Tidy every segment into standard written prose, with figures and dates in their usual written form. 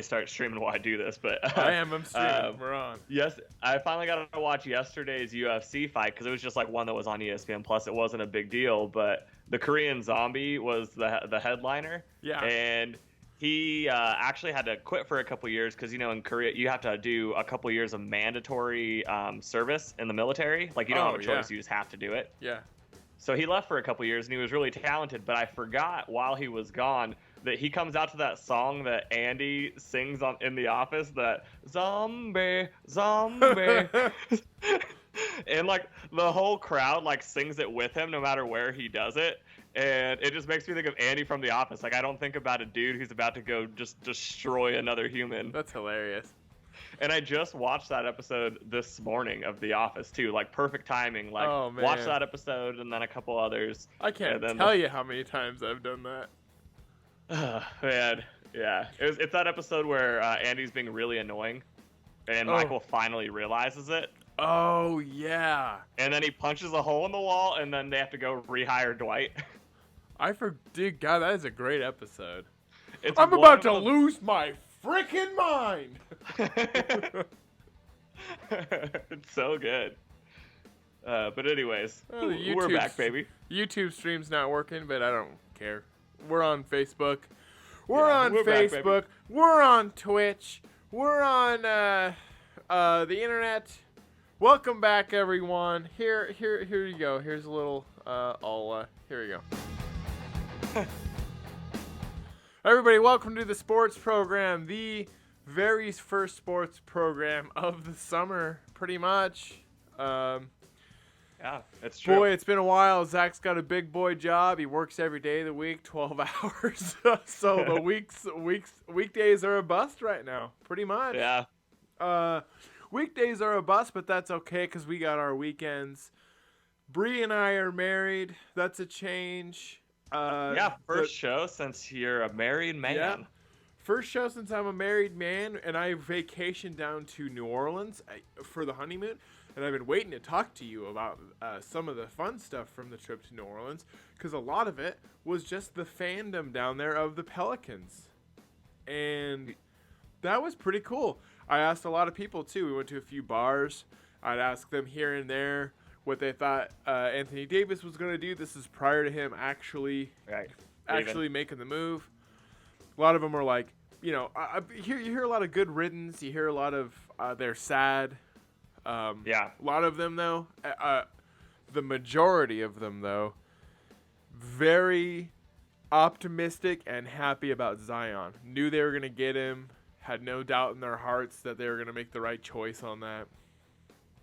start streaming while I do this, but I'm streaming. We're on. Yes, I finally got to watch yesterday's UFC fight because it was just like one that was on ESPN Plus. It wasn't a big deal, but the Korean Zombie was the headliner. Yeah. And he actually had to quit for a couple years because, in Korea you have to do a couple years of mandatory service in the military. Like, you don't have a choice, you just have to do it. Yeah. So he left for a couple years and he was really talented, but I forgot while he was gone that he comes out to that song that Andy sings in The Office, that zombie, zombie. And like the whole crowd like sings it with him no matter where he does it. And it just makes me think of Andy from The Office. Like, I don't think about a dude who's about to go just destroy another human. That's hilarious. And I just watched that episode this morning of The Office too. Like, perfect timing. Like, oh, man. watch that episode and then a couple others. I can't tell you how many times I've done that. Man, yeah. It's that episode where Andy's being really annoying, and Michael finally realizes it. Oh, yeah. And then he punches a hole in the wall, and then they have to go rehire Dwight. Dude, God, that is a great episode. I'm about to lose my freaking mind. It's so good. But anyways, we're back, baby. YouTube stream's not working, but I don't care. We're on Facebook. We're on Facebook. We're on Twitch. We're on the internet. Welcome back, everyone. Here you go. Here's a little. Here you go. Everybody, welcome to the sports program, the very first sports program of the summer, pretty much. Yeah, that's true. Boy, it's been a while. Zach's got a big boy job. He works every day of the week, 12 hours. So the weekdays are a bust right now, pretty much. Yeah. Weekdays are a bust, but that's okay because we got our weekends. Bree and I are married. That's a change. First show since you're a married man. Yeah. First show since I'm a married man, and I vacationed down to New Orleans for the honeymoon. And I've been waiting to talk to you about some of the fun stuff from the trip to New Orleans, because a lot of it was just the fandom down there of the Pelicans. And that was pretty cool. I asked a lot of people, too. We went to a few bars. I'd ask them here and there what they thought Anthony Davis was going to do. This is prior to him actually making the move. A lot of them are like, you hear a lot of good riddance. You hear a lot of they're sad. A lot of them, though, the majority of them, though, very optimistic and happy about Zion. Knew they were going to get him. Had no doubt in their hearts that they were going to make the right choice on that.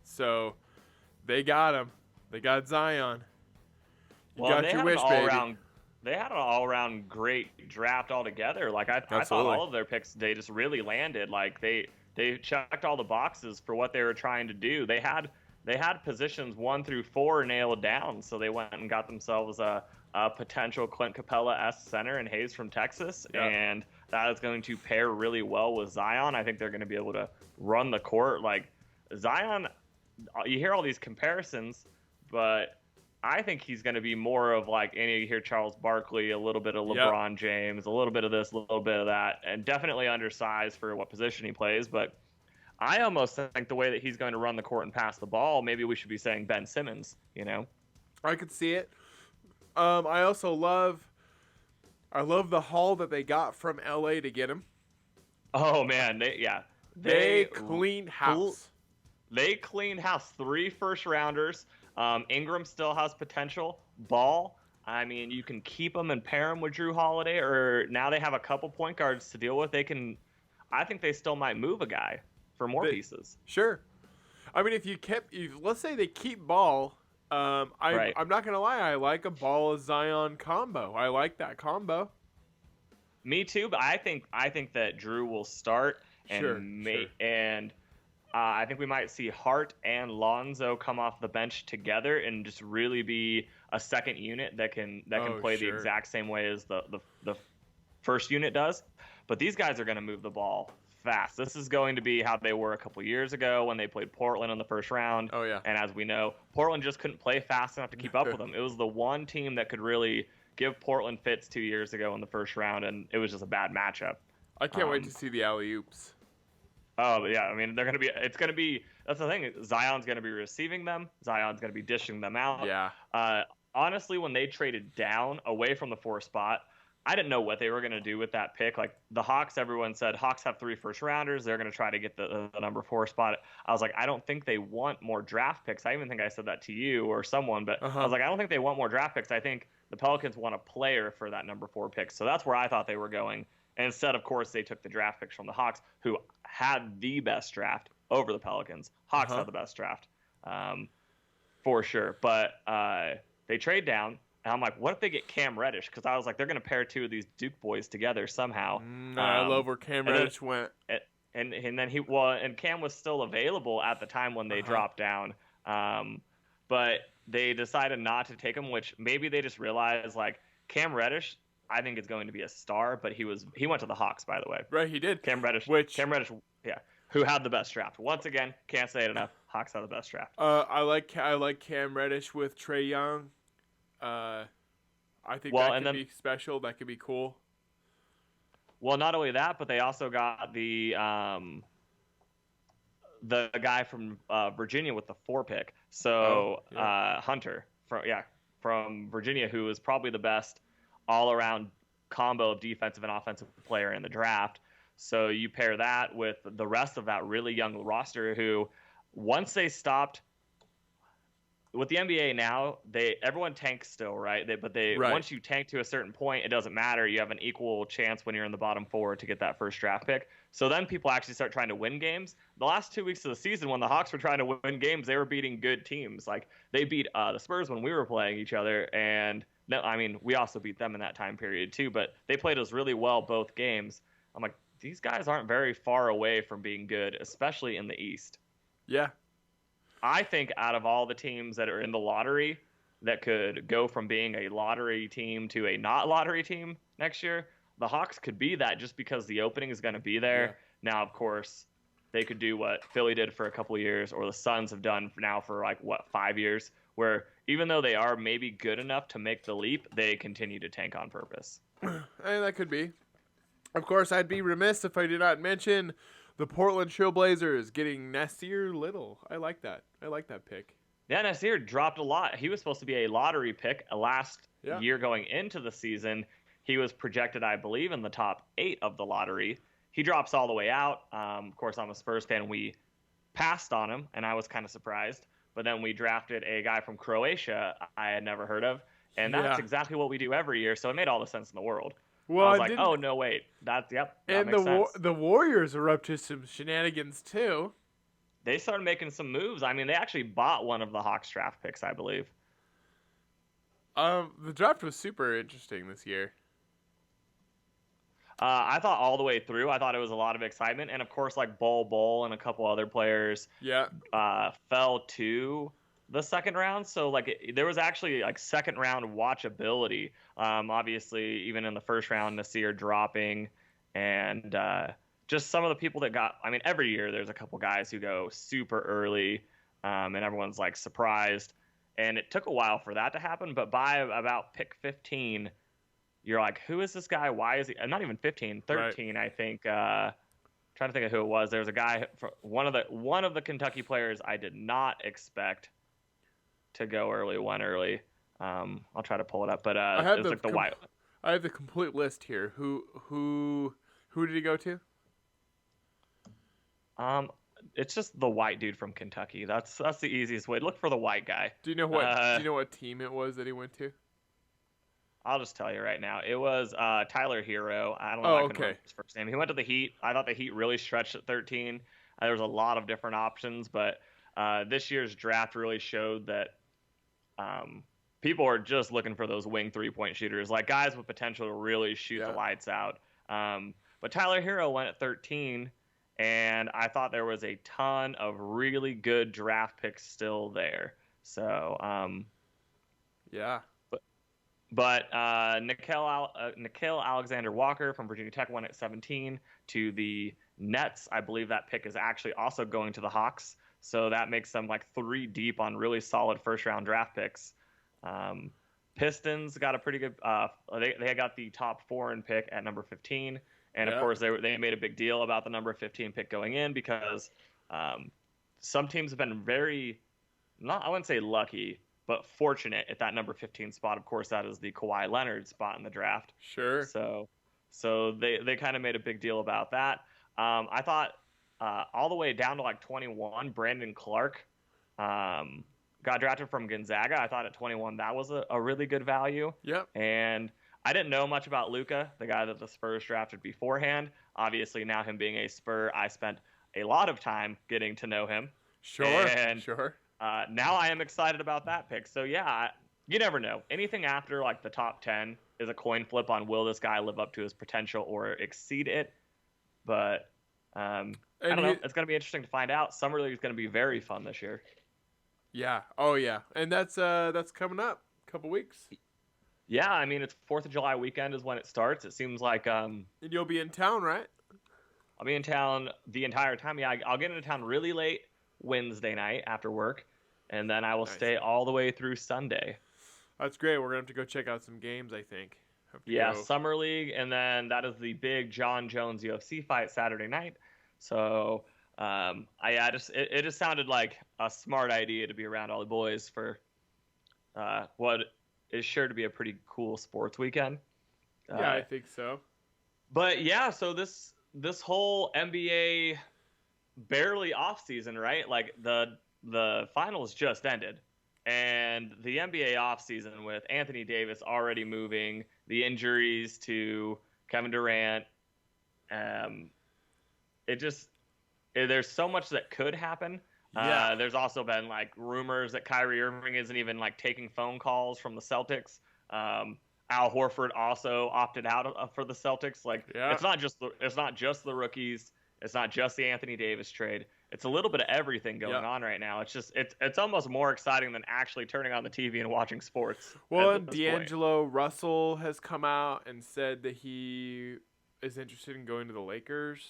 So they got him. They got Zion. They had an all-around great draft altogether. Like, I thought all of their picks, they just really landed. Like, they checked all the boxes for what they were trying to do. They had positions 1 through 4 nailed down, so they went and got themselves a potential Clint Capella-esque center in Hayes from Texas, and that is going to pair really well with Zion. I think they're going to be able to run the court. Like, Zion, you hear all these comparisons, but I think he's going to be more of like, you hear Charles Barkley, a little bit of LeBron James, a little bit of this, a little bit of that, and definitely undersized for what position he plays. But I almost think the way that he's going to run the court and pass the ball, maybe we should be saying Ben Simmons, I could see it. I also love the haul that they got from LA to get him. Oh man, they cleaned house. They cleaned house. 3 first-rounders. Ingram still has potential. Ball, I mean, you can keep him and pair him with Drew Holiday, or now they have a couple point guards to deal with. I think they still might move a guy for more pieces. Sure. I mean, let's say they keep Ball. I'm not gonna lie. I like a Ball Zion combo. I like that combo. Me too, but I think that Drew will start and I think we might see Hart and Lonzo come off the bench together and just really be a second unit that can play the exact same way as the first unit does. But these guys are going to move the ball fast. This is going to be how they were a couple years ago when they played Portland in the first round. Oh, yeah. And as we know, Portland just couldn't play fast enough to keep up with them. It was the one team that could really give Portland fits 2 years ago in the first round, and it was just a bad matchup. I can't wait to see the alley-oops. Oh, yeah. I mean, that's the thing. Zion's going to be receiving them. Zion's going to be dishing them out. Yeah. Honestly, when they traded down away from the 4 spot, I didn't know what they were going to do with that pick. Like the Hawks, everyone said Hawks have 3 first-rounders. They're going to try to get the number 4 spot. I was like, I don't think they want more draft picks. I even think I said that to you or someone, but I was like, I don't think they want more draft picks. I think the Pelicans want a player for that number 4 pick. So that's where I thought they were going. And instead, of course, they took the draft picks from the Hawks, who had the best draft over the Pelicans. Hawks had the best draft, for sure. But they trade down, and I'm like, what if they get Cam Reddish? Because I was like, they're going to pair 2 of these Duke boys together somehow. I love where Cam Reddish went. And then and Cam was still available at the time when they dropped down. But they decided not to take him, which maybe they just realized, like, Cam Reddish, I think is going to be a star, but he went to the Hawks, by the way. Right, he did. Cam Reddish, yeah, who had the best draft. Once again, can't say it enough. Hawks had the best draft. I like Cam Reddish with Trae Young. I think that could be special. That could be cool. Well, not only that, but they also got the guy from Virginia with the 4 pick. So Hunter from Virginia, who is probably the best all-around combo of defensive and offensive player in the draft. So you pair that with the rest of that really young roster who, once they stopped with the NBA now, everyone tanks still, right? Once you tank to a certain point, it doesn't matter. You have an equal chance when you're in the bottom 4 to get that first draft pick. So then people actually start trying to win games. The last 2 weeks of the season, when the Hawks were trying to win games, they were beating good teams. Like they beat the Spurs when we were playing each other, and no, I mean we also beat them in that time period too. But they played us really well both games. I'm like, these guys aren't very far away from being good, especially in the East. Yeah. I think out of all the teams that are in the lottery that could go from being a lottery team to a not lottery team next year, the Hawks could be that just because the opening is going to be there. Yeah. Now, of course, they could do what Philly did for a couple of years, or the Suns have done for 5 years, where even though they are maybe good enough to make the leap, they continue to tank on purpose. That could be. Of course, I'd be remiss if I did not mention the Portland Trailblazers getting Nasir Little. I like that. I like that pick. Yeah, Nasir dropped a lot. He was supposed to be a lottery pick last year going into the season. He was projected, I believe, in the top 8 of the lottery. He drops all the way out. Of course, I'm a Spurs fan. We passed on him, and I was kind of surprised. But then we drafted a guy from Croatia I had never heard of, and that's exactly what we do every year, so it made all the sense in the world. Well, I was like, oh, no, wait. That makes sense. The Warriors are up to some shenanigans, too. They started making some moves. I mean, they actually bought one of the Hawks draft picks, I believe. The draft was super interesting this year. I thought all the way through, I thought it was a lot of excitement. And, of course, Bol and a couple other players fell to the second round. So, there was actually, second-round watchability. Obviously, even in the first round, Nasir dropping. And just some of the people that got – I mean, every year there's a couple guys who go super early, and everyone's, surprised. And it took a while for that to happen. But by about pick 15 – you're like, who is this guy? Why is he? Not even 15, 13, right. I think. Trying to think of who it was. There was a guy, one of the Kentucky players I did not expect to go early. I'll try to pull it up, but it was the white. I have the complete list here. Who did he go to? It's just the white dude from Kentucky. That's the easiest way. Look for the white guy. Do you know what team it was that he went to? I'll just tell you right now. It was Tyler Hero. I don't know if I can remember his first name. He went to the Heat. I thought the Heat really stretched at 13. There was a lot of different options, but this year's draft really showed that people are just looking for those wing three-point shooters, like guys with potential to really shoot the lights out. But Tyler Hero went at 13, and I thought there was a ton of really good draft picks still there. So, But Nickeil Alexander-Walker from Virginia Tech went at 17 to the Nets. I believe that pick is actually also going to the Hawks. So that makes them 3 deep on really solid first-round draft picks. Pistons got a pretty good they got the top foreign pick at number 15. And of course, they made a big deal about the number 15 pick going in because some teams have been very, I wouldn't say lucky, but fortunate at that number 15 spot. Of course, that is the Kawhi Leonard spot in the draft. Sure. So they kind of made a big deal about that. I thought all the way down to like 21, Brandon Clark got drafted from Gonzaga. I thought at 21 that was a really good value. Yep. And I didn't know much about Luka, the guy that the Spurs drafted beforehand. Obviously, now him being a Spur, I spent a lot of time getting to know him. Sure. Now I am excited about that pick. So, yeah, you never know. Anything after, like, the top 10 is a coin flip on will this guy live up to his potential or exceed it. But I don't know. It's going to be interesting to find out. Summer League is going to be very fun this year. Yeah. Oh, yeah. And that's coming up a couple weeks. Yeah, I mean, it's 4th of July weekend is when it starts. It seems like... and you'll be in town, right? I'll be in town the entire time. Yeah, I'll get into town really late Wednesday night after work, and then I will stay all the way through Sunday. That's great. We're going to have to go check out some games, I think. Yeah, Summer League, and then that is the big John Jones UFC fight Saturday night. So it just sounded like a smart idea to be around all the boys for what is sure to be a pretty cool sports weekend. Yeah, I think so. But yeah, so this whole NBA barely off season, right? Like the finals just ended, and the NBA off season with Anthony Davis already moving, the injuries to Kevin Durant, there's so much that could happen. Yeah. There's also been like rumors that Kyrie Irving isn't even like taking phone calls from the Celtics. Al Horford also opted out for the Celtics. Like it's not just the rookies. It's not just the Anthony Davis trade. It's a little bit of everything going on right now. It's just it's almost more exciting than actually turning on the TV and watching sports. Well, D'Angelo Russell has come out and said that he is interested in going to the Lakers.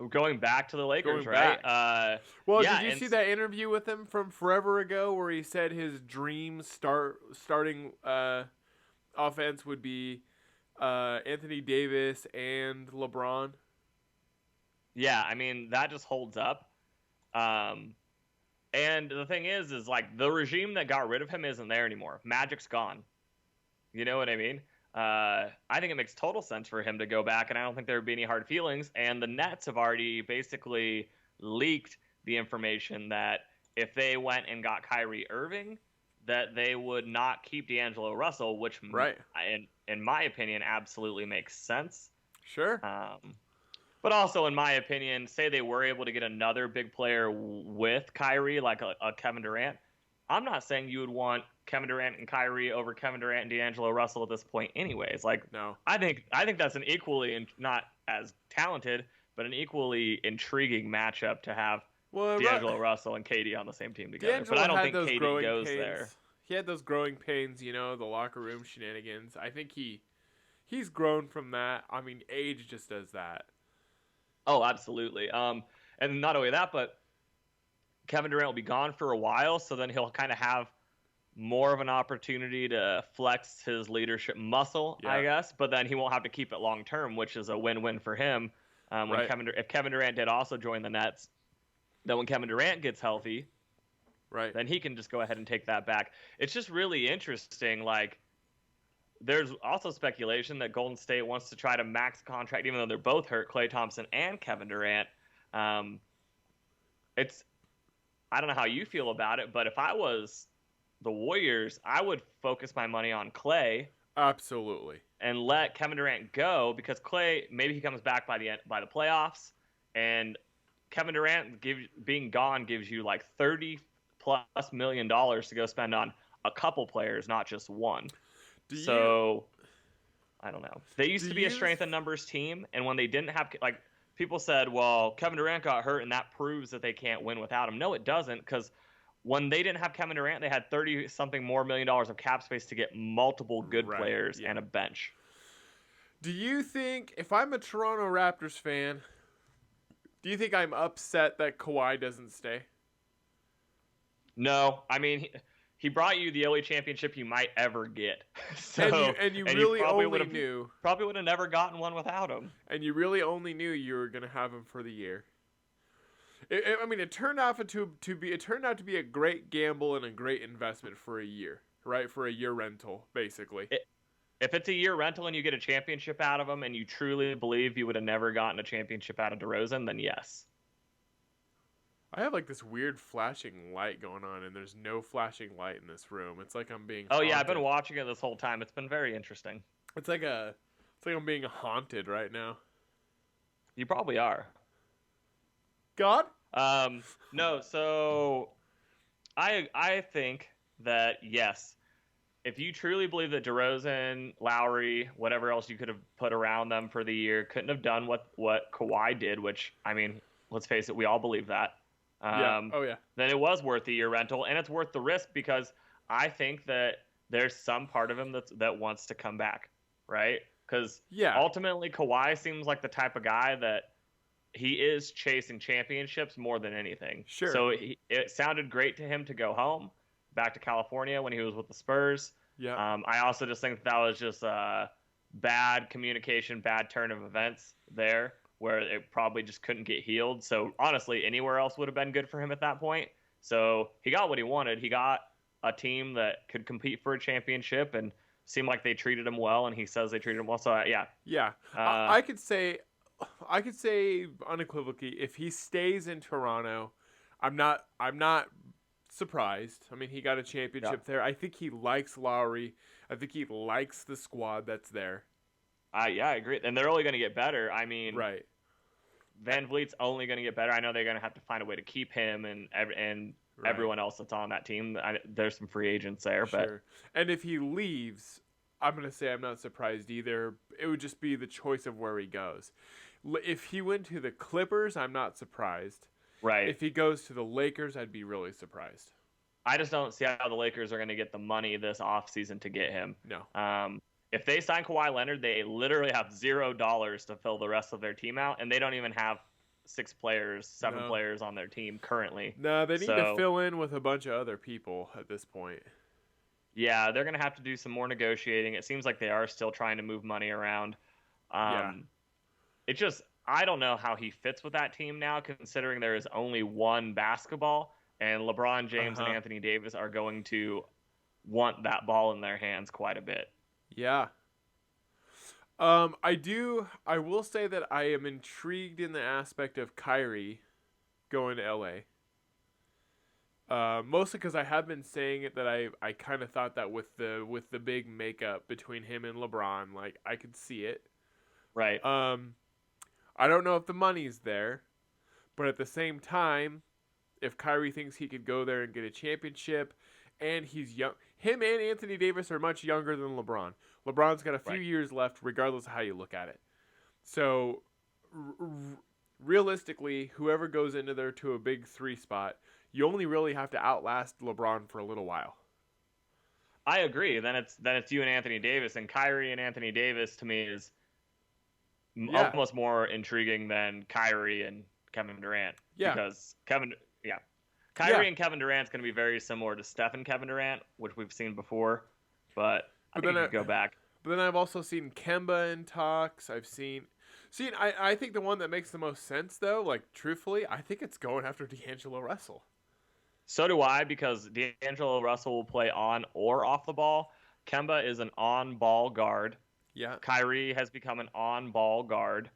Going back to the Lakers, right? Did you see that interview with him from forever ago where he said his dream starting offense would be Anthony Davis and LeBron? Yeah, I mean, that just holds up. And the thing is like the regime that got rid of him isn't there anymore. Magic's gone. You know what I mean? I think it makes total sense for him to go back, and I don't think there would be any hard feelings. And the Nets have already basically leaked the information that if they went and got Kyrie Irving, that they would not keep D'Angelo Russell, which, in my opinion, absolutely makes sense. Sure. But also, in my opinion, say they were able to get another big player with Kyrie, like a Kevin Durant. I'm not saying you would want Kevin Durant and Kyrie over Kevin Durant and D'Angelo Russell at this point anyways. Like, no. I think that's an equally, not as talented, but an equally intriguing matchup to have D'Angelo Russell and KD on the same team together. D'Angelo but I don't think KD goes pains. there. He had those growing pains, the locker room shenanigans. I think he's grown from that. I mean, age just does that. Oh, absolutely. And not only that, but Kevin Durant will be gone for a while, so then he'll kind of have more of an opportunity to flex his leadership muscle, I guess. But then he won't have to keep it long term, which is a win-win for him. If Kevin Durant did also join the Nets, then when Kevin Durant gets healthy, then he can just go ahead and take that back. It's just really interesting. Like, there's also speculation that Golden State wants to try to max contract, even though they're both hurt, Klay Thompson and Kevin Durant. I don't know how you feel about it, but if I was the Warriors, I would focus my money on Klay. Absolutely. And let Kevin Durant go, because Klay, maybe he comes back by the playoffs, and Kevin Durant being gone gives you like $30+ million to go spend on a couple players, not just one. I don't know. They used to be a strength in numbers team, and when they didn't have, like, people said, well, Kevin Durant got hurt, and that proves that they can't win without him. No, it doesn't, because when they didn't have Kevin Durant, they had $30-something more million of cap space to get multiple good players and a bench. Do you think, if I'm a Toronto Raptors fan, do you think I'm upset that Kawhi doesn't stay? No. I mean, he brought you the only championship you might ever get. And you really only knew. Probably would have never gotten one without him. And you really only knew you were going to have him for the year. It turned out to be a great gamble and a great investment for a year, right? For a year rental, basically. If it's a year rental and you get a championship out of him, and you truly believe you would have never gotten a championship out of DeRozan, then yes. I have like this weird flashing light going on, and there's no flashing light in this room. It's like I'm being haunted. Oh yeah, I've been watching it this whole time. It's been very interesting. It's like I'm being haunted right now. You probably are. God? No, so I think that yes, if you truly believe that DeRozan, Lowry, whatever else you could have put around them for the year couldn't have done what Kawhi did, which, I mean, let's face it, we all believe that. Then it was worth the year rental, and it's worth the risk because I think that there's some part of him that wants to come back, right? Because ultimately Kawhi seems like the type of guy that he is chasing championships more than anything. Sure. So it sounded great to him to go home, back to California when he was with the Spurs. Yeah. I also just think that was just bad communication, bad turn of events there, where it probably just couldn't get healed. So honestly, anywhere else would have been good for him at that point. So he got what he wanted. He got a team that could compete for a championship and seemed like they treated him well, and he says they treated him well. So yeah. Yeah. I could say unequivocally, if he stays in Toronto, I'm not surprised. I mean, he got a championship there. I think he likes Lowry. I think he likes the squad that's there. I agree. And they're only going to get better. I mean, right. Van Vliet's only going to get better. I know they're going to have to find a way to keep him and everyone else that's on that team. There's some free agents there. Sure. And if he leaves, I'm going to say I'm not surprised either. It would just be the choice of where he goes. If he went to the Clippers, I'm not surprised. Right. If he goes to the Lakers, I'd be really surprised. I just don't see how the Lakers are going to get the money this offseason to get him. No. If they sign Kawhi Leonard, they literally have $0 to fill the rest of their team out, and they don't even have 7 players on their team currently. No, they need to fill in with a bunch of other people at this point. Yeah, they're going to have to do some more negotiating. It seems like they are still trying to move money around. It just, I don't know how he fits with that team now, considering there is only one basketball, and LeBron James and Anthony Davis are going to want that ball in their hands quite a bit. Yeah. I will say that I am intrigued in the aspect of Kyrie going to LA. Mostly because I have been saying it that I kind of thought that with the big makeup between him and LeBron, like I could see it. Right. I don't know if the money's there, but at the same time, if Kyrie thinks he could go there and get a championship, and he's young, him and Anthony Davis are much younger than LeBron. LeBron's got a few years left, regardless of how you look at it. So, realistically, whoever goes into there to a big 3 spot, you only really have to outlast LeBron for a little while. I agree. Then it's you and Anthony Davis, and Kyrie and Anthony Davis to me is almost more intriguing than Kyrie and Kevin Durant. Yeah. Because Kyrie and Kevin Durant's going to be very similar to Steph and Kevin Durant, which we've seen before, but I think you could go back. But then I've also seen Kemba in talks. I think the one that makes the most sense, though, like, truthfully, I think it's going after D'Angelo Russell. So do I, because D'Angelo Russell will play on or off the ball. Kemba is an on-ball guard. Yeah. Kyrie has become an on-ball guard.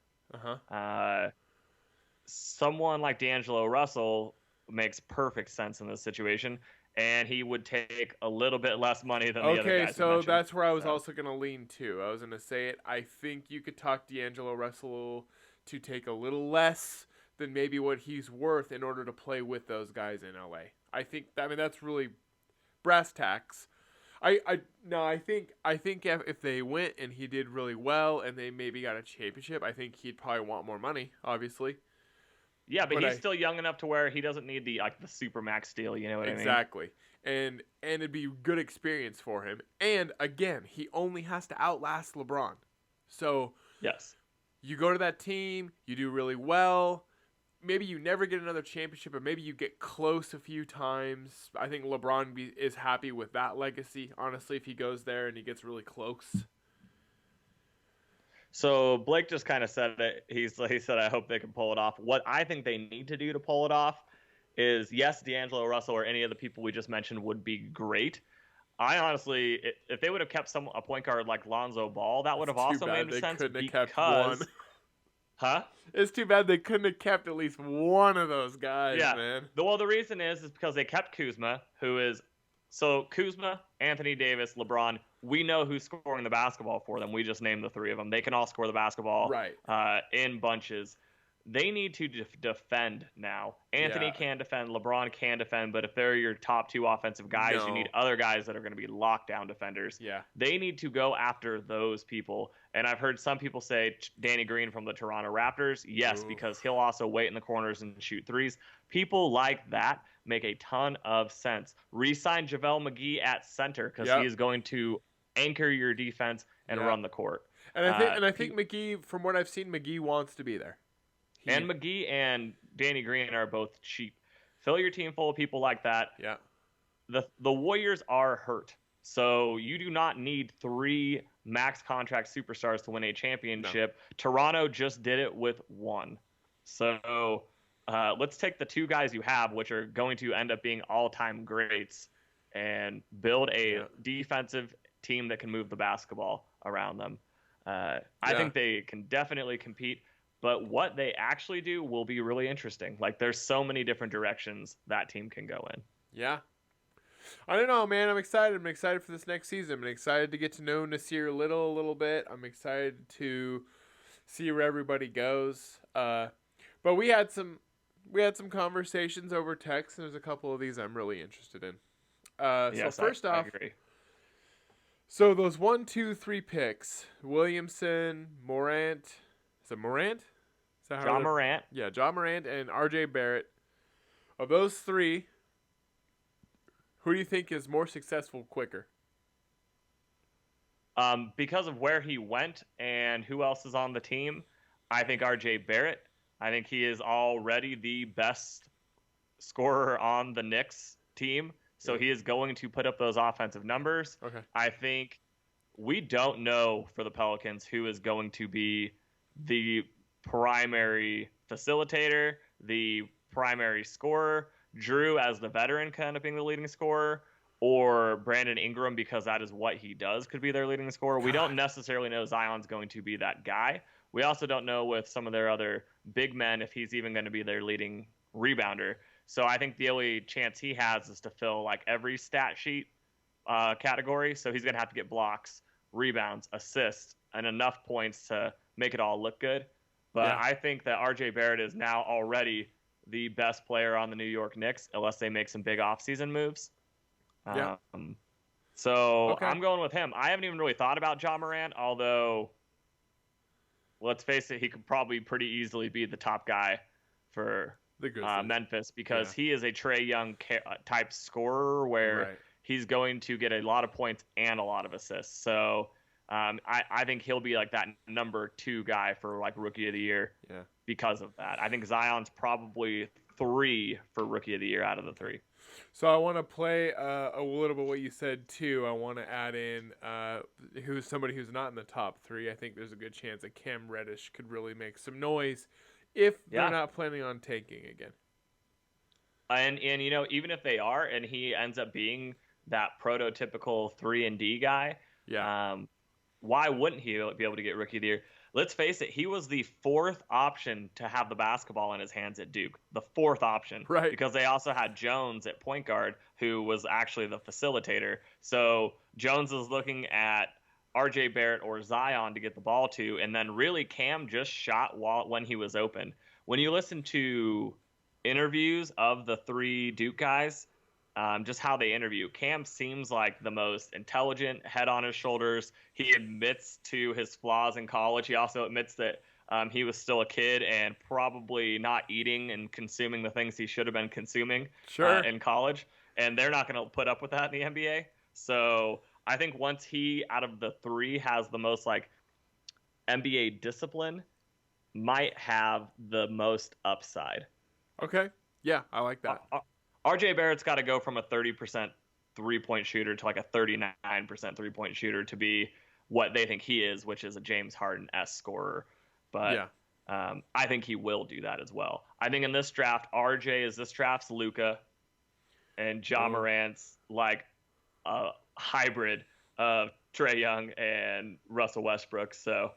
Someone like D'Angelo Russell makes perfect sense in this situation, and he would take a little bit less money than the other guys. Okay, so that's where I was also going to lean to. I was going to say it. I think you could talk D'Angelo Russell to take a little less than maybe what he's worth in order to play with those guys in LA. I mean that's really brass tacks. I think if they went and he did really well and they maybe got a championship, I think he'd probably want more money, obviously. Yeah, but he's still young enough to where he doesn't need the super max deal, you know what I mean? Exactly. And it'd be a good experience for him. And again, he only has to outlast LeBron. So yes. You go to that team, you do really well, maybe you never get another championship, but maybe you get close a few times. I think LeBron is happy with that legacy, honestly, if he goes there and he gets really close. So Blake just kind of said it. He said, I hope they can pull it off. What I think they need to do to pull it off is, yes, D'Angelo Russell or any of the people we just mentioned would be great. I honestly, if they would have kept a point guard like Lonzo Ball, that would have also made sense because, huh? It's too bad they couldn't have kept at least one of those guys, yeah. man. Well, the reason is because they kept Kuzma, who is Kuzma, Anthony Davis, LeBron. We know who's scoring the basketball for them. We just named the three of them. They can all score the basketball in bunches. They need to defend now. Anthony can defend, LeBron can defend, but if they're your top two offensive guys, you need other guys that are going to be lockdown defenders. Yeah. They need to go after those people. And I've heard some people say Danny Green from the Toronto Raptors. Yes, because he'll also wait in the corners and shoot threes. People like that make a ton of sense. Re-sign JaVale McGee at center because he is going to anchor your defense and run the court. And I think McGee, from what I've seen, McGee wants to be there. And McGee and Danny Green are both cheap. Fill your team full of people like that. Yeah. The Warriors are hurt. So you do not need 3 max contract superstars to win a championship. No. Toronto just did it with 1. So let's take the 2 guys you have, which are going to end up being all-time greats, and build a defensive team that can move the basketball around them. I think they can definitely compete. But what they actually do will be really interesting. Like, there's so many different directions that team can go in. Yeah. I don't know, man. I'm excited. I'm excited for this next season. I'm excited to get to know Nasir Little a little bit. I'm excited to see where everybody goes. But we had some conversations over text, and there's a couple of these I'm really interested in. So first off, I agree. So those 1, 2, 3 picks: Williamson, Morant. Is it Morant? Ja Morant. Yeah, Ja Morant and R.J. Barrett. Of those 3, who do you think is more successful quicker? Because of where he went and who else is on the team, I think R.J. Barrett. I think he is already the best scorer on the Knicks team, so he is going to put up those offensive numbers. Okay. I think we don't know for the Pelicans who is going to be the primary facilitator, the primary scorer, Drew as the veteran kind of being the leading scorer, or Brandon Ingram because that is what he does could be their leading scorer. We don't necessarily know Zion's going to be that guy. We also don't know with some of their other big men if he's even going to be their leading rebounder. So I think the only chance he has is to fill like every stat sheet category. So he's going to have to get blocks, rebounds, assists, and enough points to make it all look good. But I think that R.J. Barrett is now already the best player on the New York Knicks, unless they make some big offseason moves. I'm going with him. I haven't even really thought about Ja Morant, although, let's face it, he could probably pretty easily be the top guy for Memphis because he is a Trae Young type scorer where he's going to get a lot of points and a lot of assists. So I think he'll be like that number 2 guy for like Rookie of the Year because of that. I think Zion's probably 3 for Rookie of the Year out of the 3. So I want to play a little bit what you said too. I want to add in who's somebody who's not in the top 3. I think there's a good chance that Cam Reddish could really make some noise if they're not planning on tanking again. And you know, even if they are, and he ends up being that prototypical 3-and-D guy, why wouldn't he be able to get Rookie of the Year? Let's face it, he was the 4th option to have the basketball in his hands at Duke. The 4th option. Right. Because they also had Jones at point guard, who was actually the facilitator. So Jones is looking at R.J. Barrett or Zion to get the ball to, and then really Cam just shot when he was open. When you listen to interviews of the 3 Duke guys, just how they interview, Cam seems like the most intelligent, head on his shoulders. He admits to his flaws in college. He also admits that he was still a kid and probably not eating and consuming the things he should have been consuming in college. And they're not going to put up with that in the NBA. So I think once he, out of the 3, has the most like NBA discipline, might have the most upside. Okay. Yeah, I like that. RJ Barrett's got to go from a 30% 3-point shooter to like a 39% 3-point shooter to be what they think he is, which is a James Harden-esque scorer. But I think he will do that as well. I think in this draft, RJ is this draft's Luka, and Ja Morant's like a hybrid of Trae Young and Russell Westbrook. So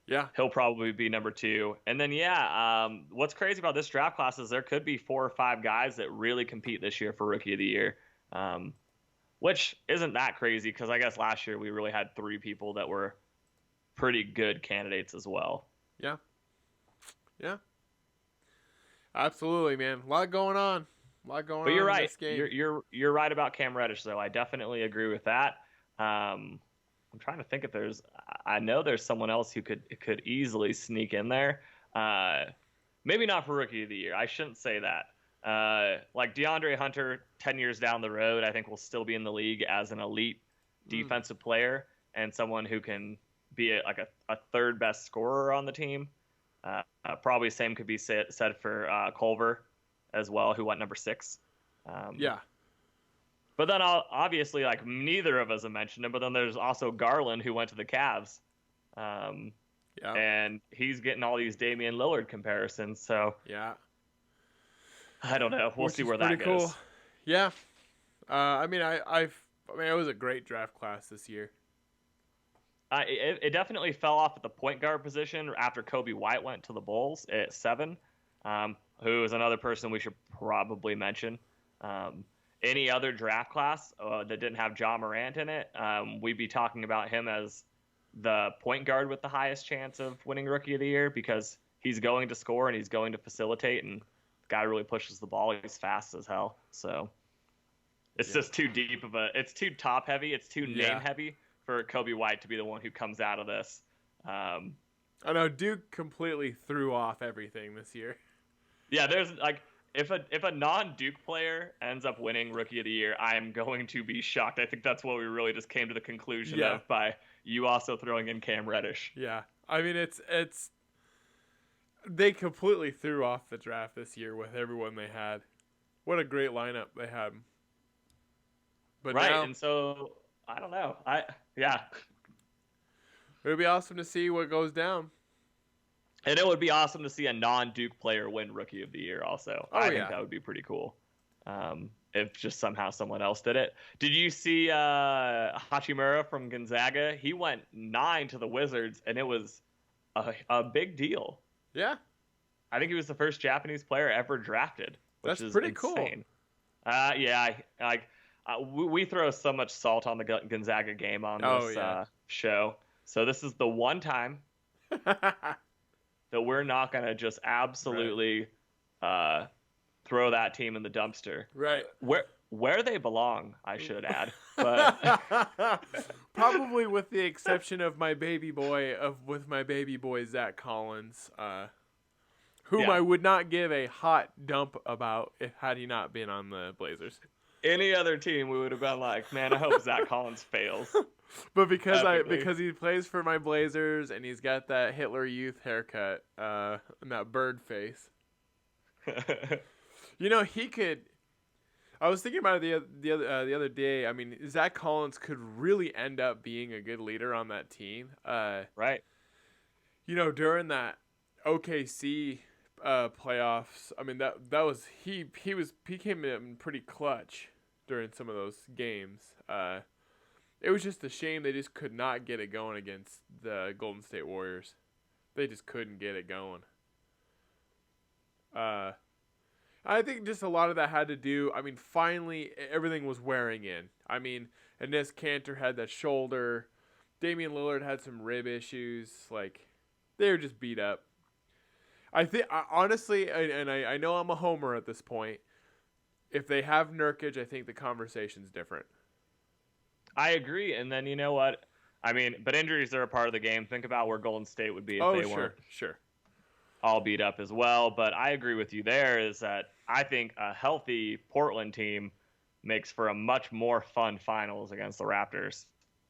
he'll probably be number 2. And then what's crazy about this draft class is there could be 4 or 5 guys that really compete this year for Rookie of the Year, which isn't that crazy because I guess last year we really had 3 people that were pretty good candidates as well. Yeah. Absolutely, man. A lot going on. But you're right. In this game. You're right about Cam Reddish, though. I definitely agree with that. I'm trying to think if I know there's someone else who could easily sneak in there. Maybe not for Rookie of the Year. I shouldn't say that. Like DeAndre Hunter, 10 years down the road, I think will still be in the league as an elite defensive player and someone who can be a third best scorer on the team. Probably same could be said for Culver as well, who went number 6. But then obviously, like, neither of us have mentioned him, but then there's also Garland who went to the Cavs. And he's getting all these Damian Lillard comparisons. So I don't know. We'll see where that goes. Cool. Yeah. I mean, it was a great draft class this year. It definitely fell off at the point guard position after Kobe White went to the Bulls at 7, who is another person we should probably mention. Any other draft class that didn't have Ja Morant in it, we'd be talking about him as the point guard with the highest chance of winning Rookie of the Year because he's going to score and he's going to facilitate, and the guy really pushes the ball. He's fast as hell. So it's just too deep it's too top heavy. It's too name heavy for Kobe White to be the one who comes out of this. I know Duke completely threw off everything this year. Yeah, there's like if a non-Duke player ends up winning Rookie of the Year, I am going to be shocked. I think that's what we really just came to the conclusion of by you also throwing in Cam Reddish. Yeah, I mean it's they completely threw off the draft this year with everyone they had. What a great lineup they had. But now, and so I don't know. It'd be awesome to see what goes down. And it would be awesome to see a non-Duke player win Rookie of the Year also. I think that would be pretty cool. If just somehow someone else did it. Did you see Hachimura from Gonzaga? He went 9 to the Wizards, and it was a big deal. Yeah. I think he was the first Japanese player ever drafted, which is pretty insane. Cool. We throw so much salt on the Gonzaga game on this show. So this is the one time that we're not going to just absolutely throw that team in the dumpster. Right. Where they belong, I should add. But probably with the exception of my baby boy Zach Collins, whom I would not give a hot dump about had he not been on the Blazers. Any other team, we would have been like, man, I hope Zach Collins fails. But because he plays for my Blazers and he's got that Hitler Youth haircut and that bird face, he could. I was thinking about it the other day. I mean, Zach Collins could really end up being a good leader on that team. Right. During that OKC playoffs, I mean that was he came in pretty clutch during some of those games. It was just a shame they just could not get it going against the Golden State Warriors. They just couldn't get it going. I think just a lot of that had to do, I mean, finally everything was wearing in. I mean, Enes Kanter had that shoulder. Damian Lillard had some rib issues. Like, they were just beat up. I think, honestly, and I know I'm a homer at this point, if they have Nurkic, I think the conversation's different. I agree, and then you know what? I mean, but injuries are a part of the game. Think about where Golden State would be if they weren't all beat up as well. But I agree with you there is that I think a healthy Portland team makes for a much more fun finals against the Raptors.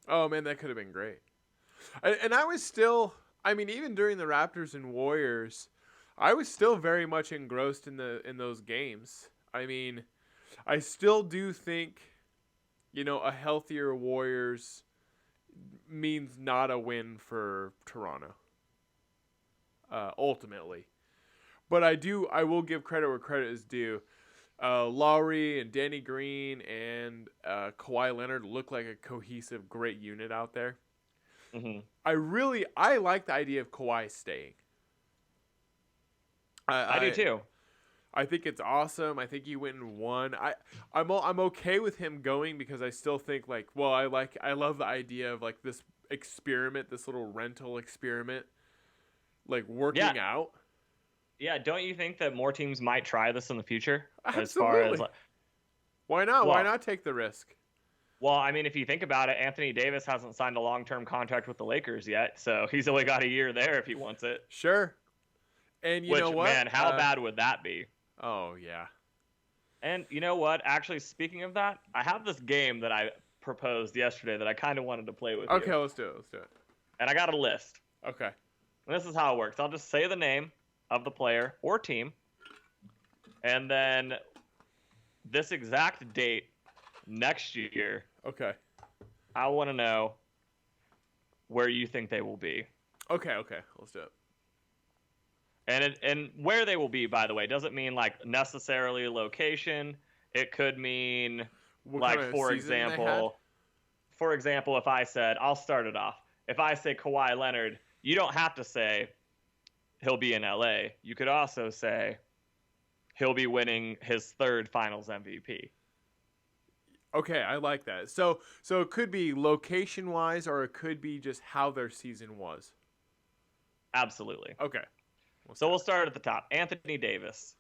Oh, man, that could have been great. And I was still, I mean, even during the Raptors and Warriors, I was still very much engrossed in those games. I mean, I still do think, a healthier Warriors means not a win for Toronto. Ultimately, but I will give credit where credit is due. Lowry and Danny Green and Kawhi Leonard look like a cohesive, great unit out there. Mm-hmm. I like the idea of Kawhi staying. I do too. I think it's awesome. I think he went and won. I'm okay with him going because I still think I love the idea of like this experiment, this little rental experiment, like working out. Yeah, don't you think that more teams might try this in the future? Absolutely. As far as why not? Why not take the risk? Well, I mean, if you think about it, Anthony Davis hasn't signed a long-term contract with the Lakers yet, so he's only got a year there if he wants it. Sure. And you know what? Man, how bad would that be? Oh, yeah. And you know what? Actually, speaking of that, I have this game that I proposed yesterday that I kind of wanted to play with you. Okay, let's do it. And I got a list. Okay. And this is how it works. I'll just say the name of the player or team, and then this exact date next year. Okay. I want to know where you think they will be. Okay. Let's do it. And where they will be, by the way, doesn't mean like necessarily location. It could mean for example, if I said, I'll start it off. If I say Kawhi Leonard, you don't have to say he'll be in LA. You could also say he'll be winning his third Finals MVP. Okay, I like that. So it could be location-wise, or it could be just how their season was. Absolutely. Okay. We'll start at the top. Anthony Davis.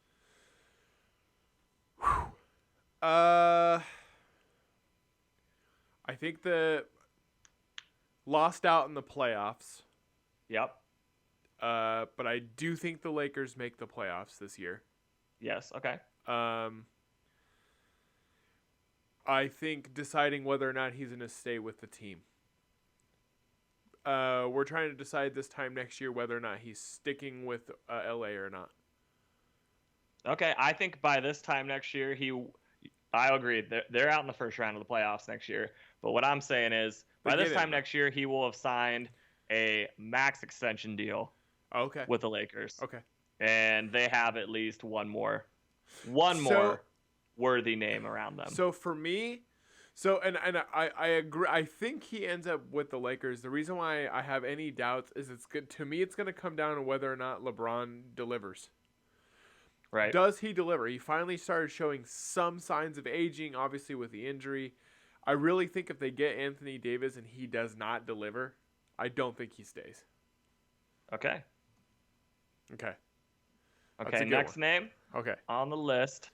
I think the lost out in the playoffs. Yep. But I do think the Lakers make the playoffs this year. Yes. Okay. I think deciding whether or not he's going to stay with the team. We're trying to decide this time next year whether or not he's sticking with LA or not. Okay, I think by this time next year, I agree. They're out in the first round of the playoffs next year. But what I'm saying is, by this time next year, he will have signed a max extension deal. Okay. With the Lakers. Okay. And they have at least one more worthy name around them. So for me, and I agree. I think he ends up with the Lakers. The reason why I have any doubts is it's good to me. It's going to come down to whether or not LeBron delivers. Right. Does he deliver? He finally started showing some signs of aging, obviously with the injury. I really think if they get Anthony Davis and he does not deliver, I don't think he stays. Okay. Okay, next name. Okay. On the list,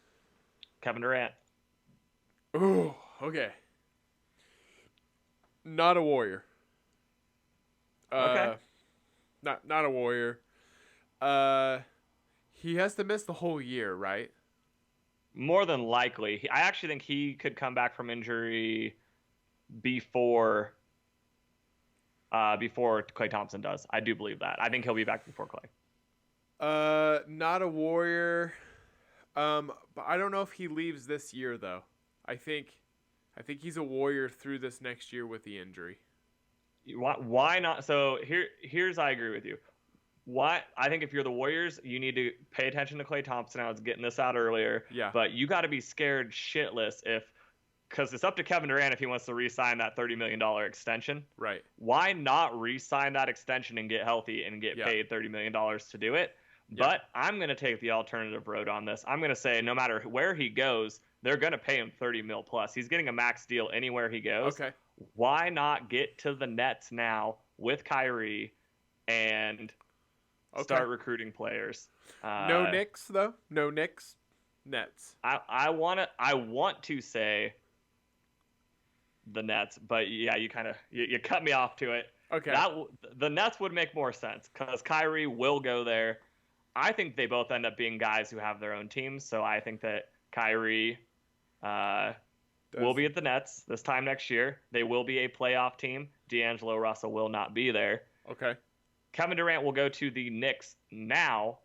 Kevin Durant. Ooh, okay. Not a Warrior. Okay. Not a Warrior. He has to miss the whole year, right? More than likely. I actually think he could come back from injury before Klay Thompson does. I do believe that. I think he'll be back before Klay. Not a Warrior. But I don't know if he leaves this year though. I think he's a Warrior through this next year with the injury. Why not? So here's I agree with you. Why? I think if you're the Warriors, you need to pay attention to Klay Thompson. I was getting this out earlier. Yeah. But you got to be scared shitless because it's up to Kevin Durant if he wants to re-sign that $30 million extension. Right. Why not re-sign that extension and get healthy and get paid $30 million to do it? Yeah. But I'm going to take the alternative road on this. I'm going to say no matter where he goes, they're going to pay him $30 million plus. He's getting a max deal anywhere he goes. Okay. Why not get to the Nets now with Kyrie and start recruiting players? No Knicks though. No Knicks. Nets. I want to say the Nets, but yeah, you cut me off to it. Okay. The Nets would make more sense because Kyrie will go there. I think they both end up being guys who have their own teams, so I think that Kyrie will be at the Nets this time next year. They will be a playoff team. D'Angelo Russell will not be there. Okay. Kevin Durant will go to the Knicks now,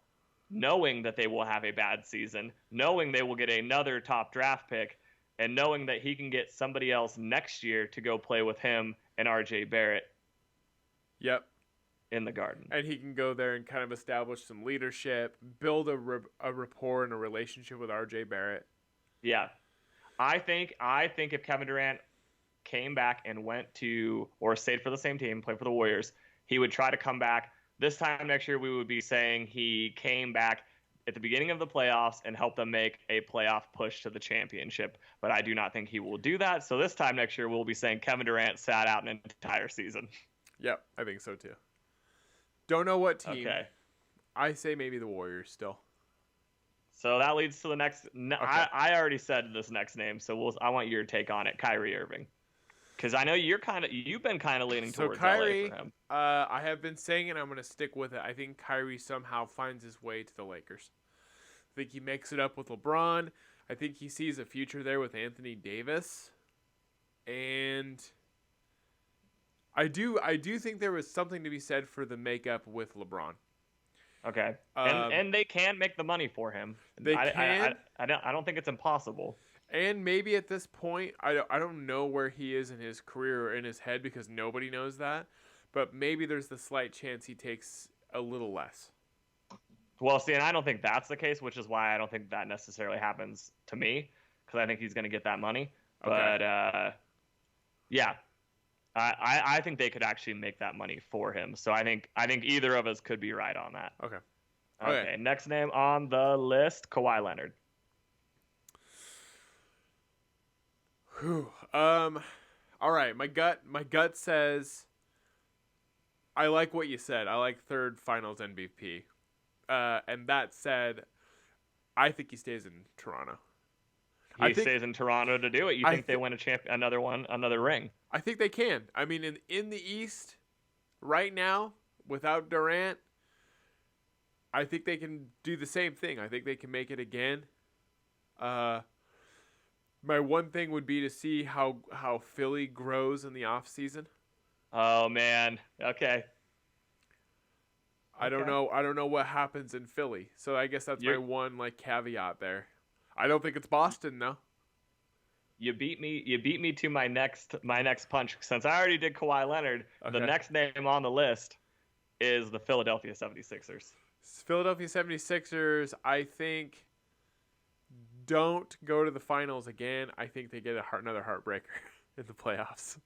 knowing that they will have a bad season, knowing they will get another top draft pick, and knowing that he can get somebody else next year to go play with him and RJ Barrett. Yep. In the Garden. And he can go there and kind of establish some leadership, build a rapport and a relationship with RJ Barrett. Yeah. I think if Kevin Durant came back and went to, or stayed for the same team, played for the Warriors, he would try to come back. This time next year, we would be saying he came back at the beginning of the playoffs and helped them make a playoff push to the championship. But I do not think he will do that. So this time next year, we'll be saying Kevin Durant sat out an entire season. Yep, I think so too. Don't know what team. Okay. I say maybe the Warriors still. So that leads to the next. Okay. I already said this next name, so I want your take on it, Kyrie Irving, because I know you've been kind of leaning towards Kyrie, LA for him. I have been saying it. I'm going to stick with it. I think Kyrie somehow finds his way to the Lakers. I think he makes it up with LeBron. I think he sees a future there with Anthony Davis, and I do think there was something to be said for the makeup with LeBron. Okay, and they can make the money for him. They can. I don't think it's impossible. And maybe at this point, I don't know where he is in his career or in his head because nobody knows that. But maybe there's the slight chance he takes a little less. Well, see, and I don't think that's the case, which is why I don't think that necessarily happens to me, because I think he's going to get that money. Okay. But yeah. I think they could actually make that money for him. So I think either of us could be right on that. Okay. Okay. Next name on the list, Kawhi Leonard. Whew. All right. My gut says I like what you said. I like third Finals MVP. And that said, I think he stays in Toronto. He stays in Toronto to do it. You think they win another ring? I think they can. I mean, in the East, right now, without Durant, I think they can do the same thing. I think they can make it again. My one thing would be to see how Philly grows in the offseason. Oh man. Okay. I don't know what happens in Philly. So I guess that's my one caveat there. I don't think it's Boston, though. You beat me to my next punch. Since I already did Kawhi Leonard, the next name on the list is the Philadelphia 76ers. Philadelphia 76ers, I think, don't go to the finals again. I think they get another heartbreaker in the playoffs.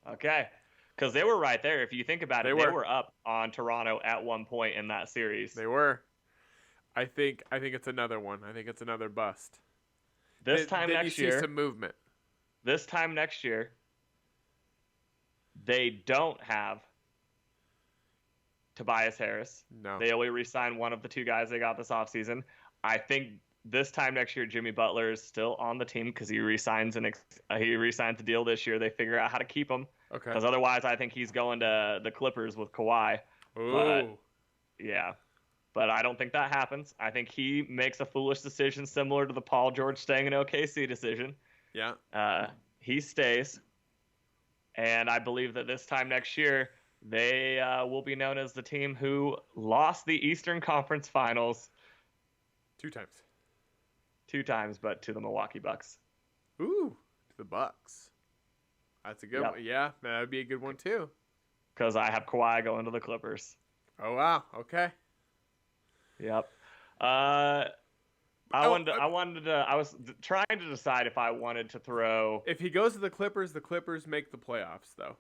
Okay. Because they were right there. If you think about it, they were up on Toronto at one point in that series. They were. I think it's another one. I think it's another bust. This time next year, see some movement. This time next year, they don't have Tobias Harris. No. They only re-signed one of the two guys they got this offseason. I think this time next year, Jimmy Butler is still on the team because he re-signs the deal this year. They figure out how to keep him. Okay. Because otherwise, I think he's going to the Clippers with Kawhi. Ooh. But, yeah. But I don't think that happens. I think he makes a foolish decision similar to the Paul George staying in OKC decision. Yeah. He stays. And I believe that this time next year, they will be known as the team who lost the Eastern Conference Finals. 2 times. 2 times, but to the Milwaukee Bucks. Ooh, to the Bucks. That's a good one. Yeah, that would be a good one too. Because I have Kawhi going to the Clippers. Oh wow. Okay. Yep. I was trying to decide if I wanted to throw. If he goes to the Clippers make the playoffs though.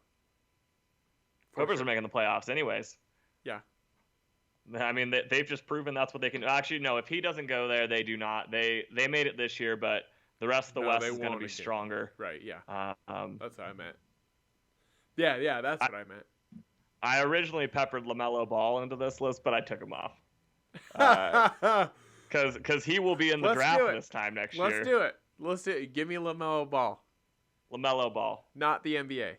Clippers are making the playoffs anyways. Yeah. I mean, they've just proven that's what they can. Actually, no. If he doesn't go there, they do not. They made it this year, but the rest of the West is going to be stronger. Right. Yeah. That's what I meant. Yeah. That's what I meant. I originally peppered LaMelo Ball into this list, but I took him off. Because he will be in the draft this time next year. Let's do it. Give me LaMelo Ball. LaMelo Ball. Not the NBA.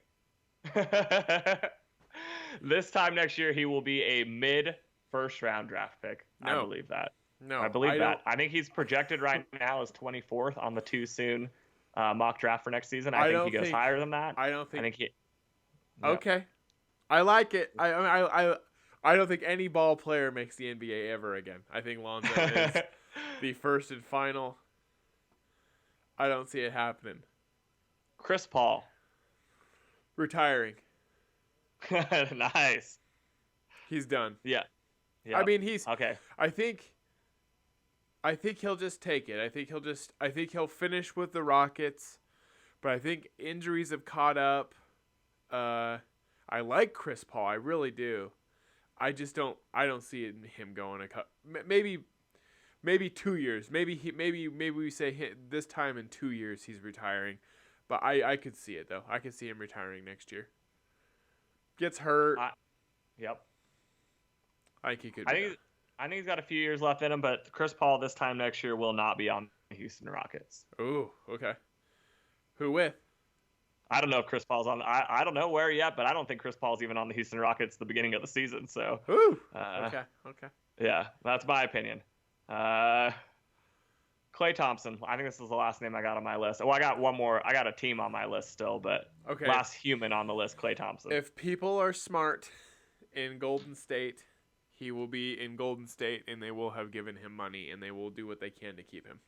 This time next year, he will be a mid-first round draft pick. No. I believe that. No. I believe that. I think he's projected right now as 24th on the Too Soon mock draft for next season. I think he goes higher than that. I don't think. I think he. No. Okay. I like it. I don't think any ball player makes the NBA ever again. I think Lonzo is the first and final. I don't see it happening. Chris Paul. Retiring. Nice. He's done. Yeah. Yep. I mean, he's okay. I think he'll just take it. I think he'll finish with the Rockets, but I think injuries have caught up. I like Chris Paul. I really do. I don't see him going maybe 2 years. Maybe we say this time in 2 years he's retiring. But I could see it though. I could see him retiring next year. Gets hurt. Yep. I think he could. I think he's got a few years left in him, but Chris Paul this time next year will not be on the Houston Rockets. Oh, okay. Who with? I don't know if Chris Paul's on. I don't know where yet, but I don't think Chris Paul's even on the Houston Rockets at the beginning of the season. So. Ooh. Okay. Yeah, that's my opinion. Klay Thompson. I think this is the last name I got on my list. Well, I got one more. I got a team on my list still, but last human on the list, Klay Thompson. If people are smart in Golden State, he will be in Golden State, and they will have given him money, and they will do what they can to keep him.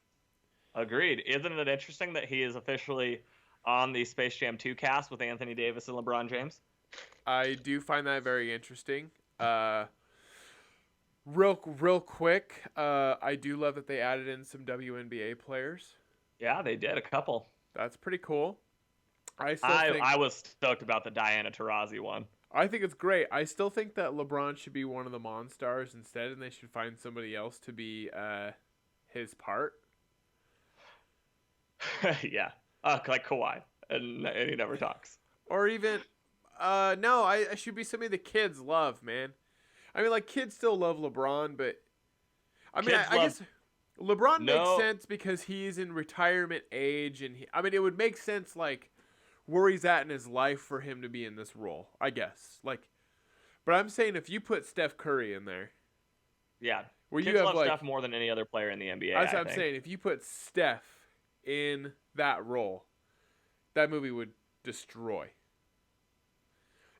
Agreed. Isn't it interesting that he is officially on the Space Jam 2 cast with Anthony Davis and LeBron James? I do find that very interesting. Real quick, I do love that they added in some WNBA players. Yeah, they did a couple. That's pretty cool. I was stoked about the Diana Taurasi one. I think it's great. I still think that LeBron should be one of the Monstars instead, and they should find somebody else to be his part. Yeah, like Kawhi, and he never talks. Or even, no, I should be somebody the kids love, man. I mean, like, kids still love LeBron, but I mean, I guess LeBron makes sense because he's in retirement age, and it would make sense, like, where he's at in his life for him to be in this role, I guess. Like, but I'm saying if you put Steph Curry in there, yeah, where kids you have love like Steph more than any other player in the NBA. That's what I'm saying. If you put Steph in that role, that movie would destroy.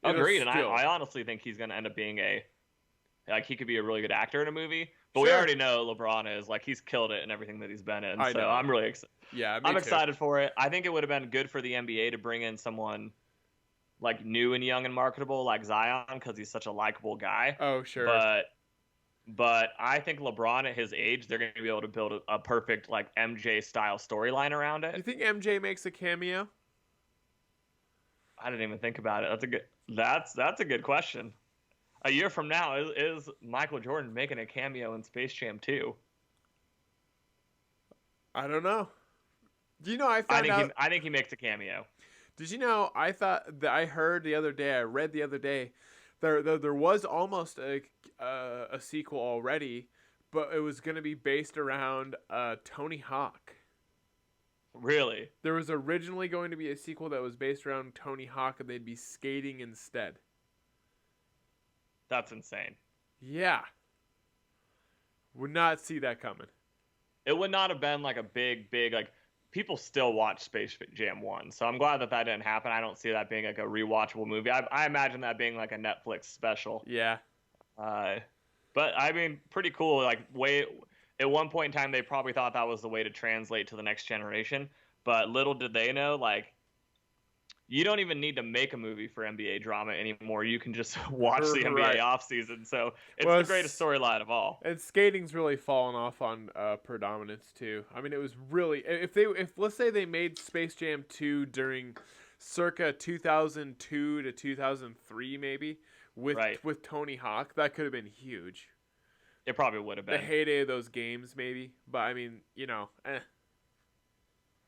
Agreed, and I honestly think he's going to end up being he could be a really good actor in a movie. But we already know LeBron is, like, he's killed it in everything that he's been in. So I'm really excited. Yeah, I'm excited for it. I think it would have been good for the NBA to bring in someone, like, new and young and marketable, like Zion, because he's such a likable guy. Oh, sure. But I think LeBron at his age, they're going to be able to build a perfect, like, MJ-style storyline around it. You think MJ makes a cameo? I didn't even think about it. That's a good question. A year from now, is Michael Jordan making a cameo in Space Jam 2? I don't know. Do you know I think he makes a cameo. Did you know I read the other day, there was almost a sequel already, but it was going to be based around Tony Hawk. Really? There was originally going to be a sequel that was based around Tony Hawk, and they'd be skating instead. That's insane. Yeah. Would not see that coming. It would not have been like a big, like, people still watch Space Jam 1, so I'm glad that didn't happen. I don't see that being like a rewatchable movie. I imagine that being like a Netflix special. Yeah. But I mean, pretty cool. Like, at one point in time, they probably thought that was the way to translate to the next generation, but little did they know, like, you don't even need to make a movie for NBA drama anymore. You can just watch the NBA offseason. So it's the greatest storyline of all. And skating's really fallen off on predominance too. I mean, it was really if let's say they made Space Jam 2 during circa 2002 to 2003 maybe with Tony Hawk, that could have been huge. It probably would have been the heyday of those games maybe. But I mean, I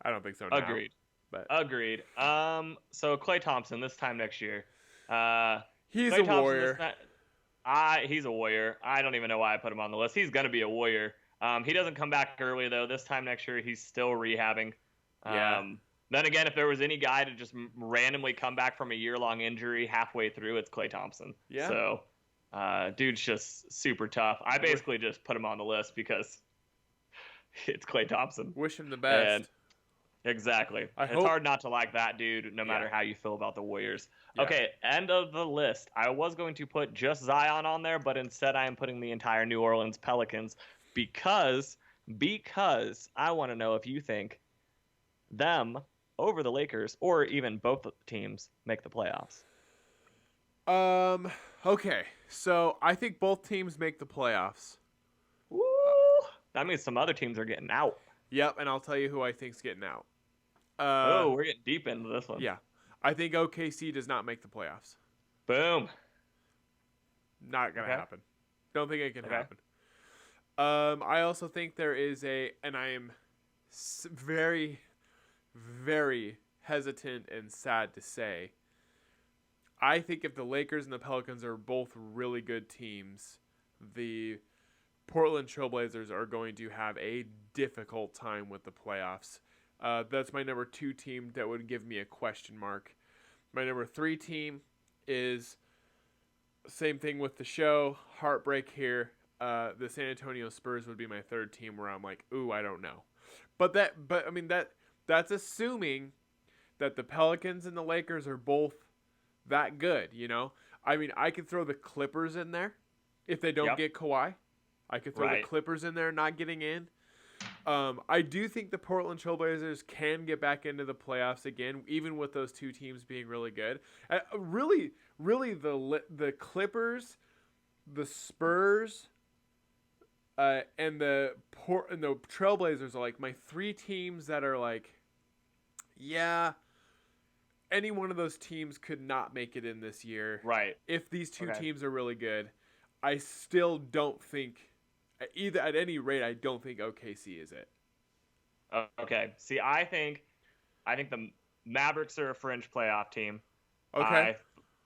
don't think so now. Agreed. Agreed. So Klay Thompson this time next year. He's a warrior. He's a warrior. I don't even know why I put him on the list. He's gonna be a warrior. He doesn't come back early though. This time next year, he's still rehabbing. Yeah. Then again, if there was any guy to just randomly come back from a year-long injury halfway through, it's Klay Thompson. Yeah. So, dude's just super tough. I basically just put him on the list because it's Klay Thompson. Wish him the best. Exactly. It's hard not to like that dude, no matter how you feel about the Warriors. Yeah. Okay, end of the list. I was going to put just Zion on there, but instead I am putting the entire New Orleans Pelicans because I want to know if you think them over the Lakers or even both teams make the playoffs. Okay. So I think both teams make the playoffs. Woo! That means some other teams are getting out. Yep, and I'll tell you who I think's getting out. We're getting deep into this one. Yeah. I think OKC does not make the playoffs. Boom. Not going to happen. Don't think it can happen. I also think there is and I am very, very hesitant and sad to say, I think if the Lakers and the Pelicans are both really good teams, the Portland Trailblazers are going to have a difficult time with the playoffs. That's my number 2 team that would give me a question mark. My number 3 team is same thing with the show. Heartbreak here. The San Antonio Spurs would be my 3rd team where I'm like, ooh, I don't know. But I mean that's assuming that the Pelicans and the Lakers are both that good, you know? I mean, I could throw the Clippers in there if they don't get Kawhi. I could throw the Clippers in there not getting in. I do think the Portland Trailblazers can get back into the playoffs again, even with those 2 teams being really good. Really, the Clippers, the Spurs, and the Trailblazers are like my 3 teams that are like, yeah, any one of those teams could not make it in this year. Right. If these 2 teams are really good, I still don't think. Either at any rate, I don't think OKC is it. Okay. See, I think the Mavericks are a fringe playoff team. Okay.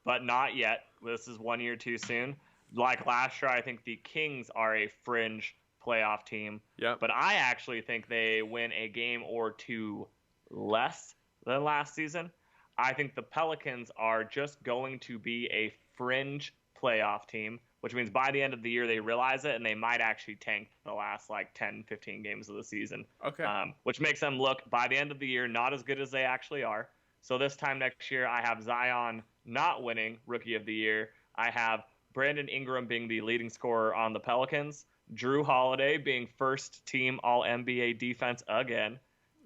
But not yet. This is 1 year too soon. Like last year, I think the Kings are a fringe playoff team. Yeah. But I actually think they win a game or 2 less than last season. I think the Pelicans are just going to be a fringe playoff team, which means by the end of the year they realize it and they might actually tank the last 10, 15 games of the season. Okay. Which makes them look, by the end of the year, not as good as they actually are. So this time next year, I have Zion not winning Rookie of the Year. I have Brandon Ingram being the leading scorer on the Pelicans. Drew Holiday being first team All-NBA defense again.